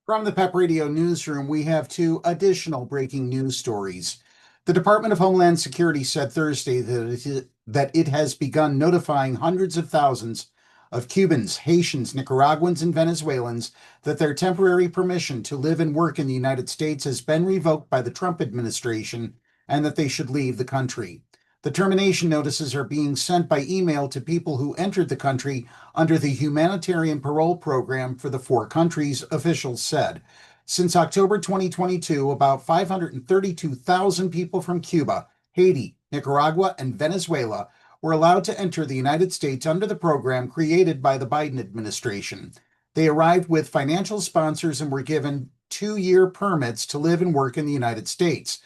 From the PEP Radio Newsroom, we have two additional breaking news stories. The Department of Homeland Security said Thursday that it has begun notifying hundreds of thousands of Cubans, Haitians, Nicaraguans, and Venezuelans that their temporary permission to live and work in the United States has been revoked by the Trump administration and that they should leave the country. The termination notices are being sent by email to people who entered the country under the humanitarian parole program for the four countries, officials said. Since October 2022, about 532,000 people from Cuba, Haiti, Nicaragua, and Venezuela were allowed to enter the United States under the program created by the Biden administration. They arrived with financial sponsors and were given 2-year permits to live and work in the United States.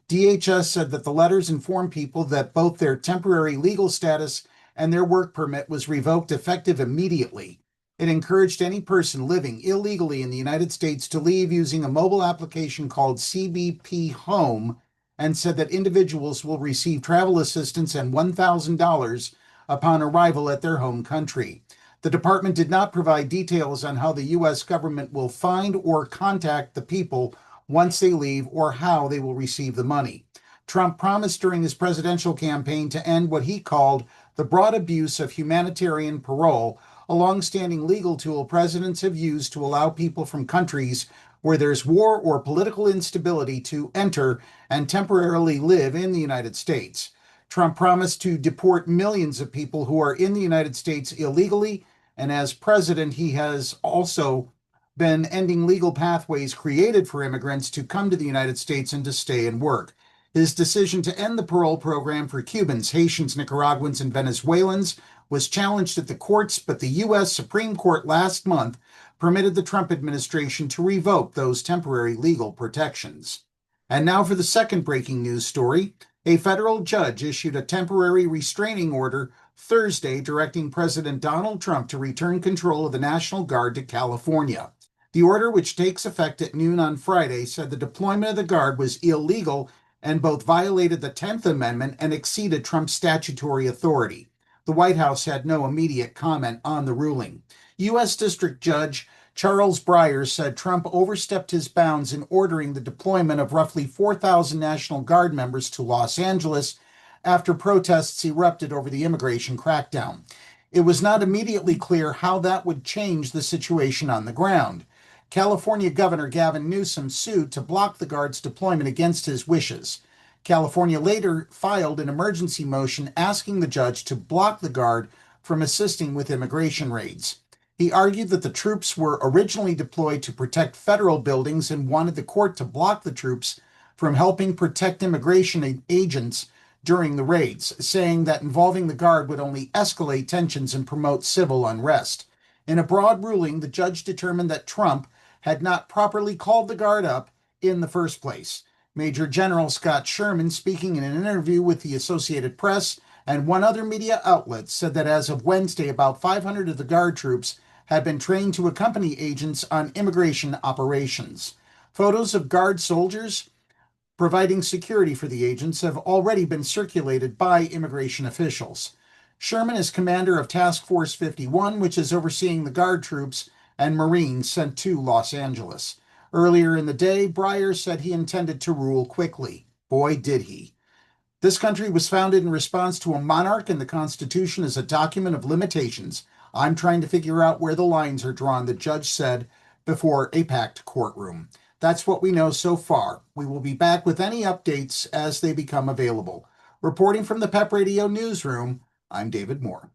DHS said that the letters informed people that both their temporary legal status and their work permit was revoked effective immediately. It encouraged any person living illegally in the United States to leave using a mobile application called CBP Home and said that individuals will receive travel assistance and $1,000 upon arrival at their home country. The department did not provide details on how the U.S. government will find or contact the people once they leave or how they will receive the money. Trump promised during his presidential campaign to end what he called the broad abuse of humanitarian parole, a long-standing legal tool presidents have used to allow people from countries where there's war or political instability to enter and temporarily live in the United States. Trump promised to deport millions of people who are in the United States illegally, and as president, he has also been ending legal pathways created for immigrants to come to the United States and to stay and work. His decision to end the parole program for Cubans, Haitians, Nicaraguans, and Venezuelans was challenged at the courts, but the U.S. Supreme Court last month permitted the Trump administration to revoke those temporary legal protections. And now for the second breaking news story. A federal judge issued a temporary restraining order Thursday directing President Donald Trump to return control of the National Guard to California. The order, which takes effect at noon on Friday, said the deployment of the Guard was illegal and both violated the 10th Amendment and exceeded Trump's statutory authority. The White House had no immediate comment on the ruling. U.S. District Judge Charles Breyer said Trump overstepped his bounds in ordering the deployment of roughly 4,000 National Guard members to Los Angeles after protests erupted over the immigration crackdown. It was not immediately clear how that would change the situation on the ground. California Governor Gavin Newsom sued to block the Guard's deployment against his wishes. California later filed an emergency motion asking the judge to block the Guard from assisting with immigration raids. He argued that the troops were originally deployed to protect federal buildings and wanted the court to block the troops from helping protect immigration agents during the raids, saying that involving the Guard would only escalate tensions and promote civil unrest. In a broad ruling, the judge determined that Trump had not properly called the Guard up in the first place. Major General Scott Sherman, speaking in an interview with the Associated Press and one other media outlet, said that as of Wednesday, about 500 of the Guard troops had been trained to accompany agents on immigration operations. Photos of Guard soldiers providing security for the agents have already been circulated by immigration officials. Sherman is commander of Task Force 51, which is overseeing the Guard troops and Marines sent to Los Angeles. Earlier in the day, Breyer said he intended to rule quickly. Boy, did he. This country was founded in response to a monarch, and the Constitution is a document of limitations. I'm trying to figure out where the lines are drawn, the judge said before a packed courtroom. That's what we know so far. We will be back with any updates as they become available. Reporting from the PEP Radio Newsroom, I'm David Moore.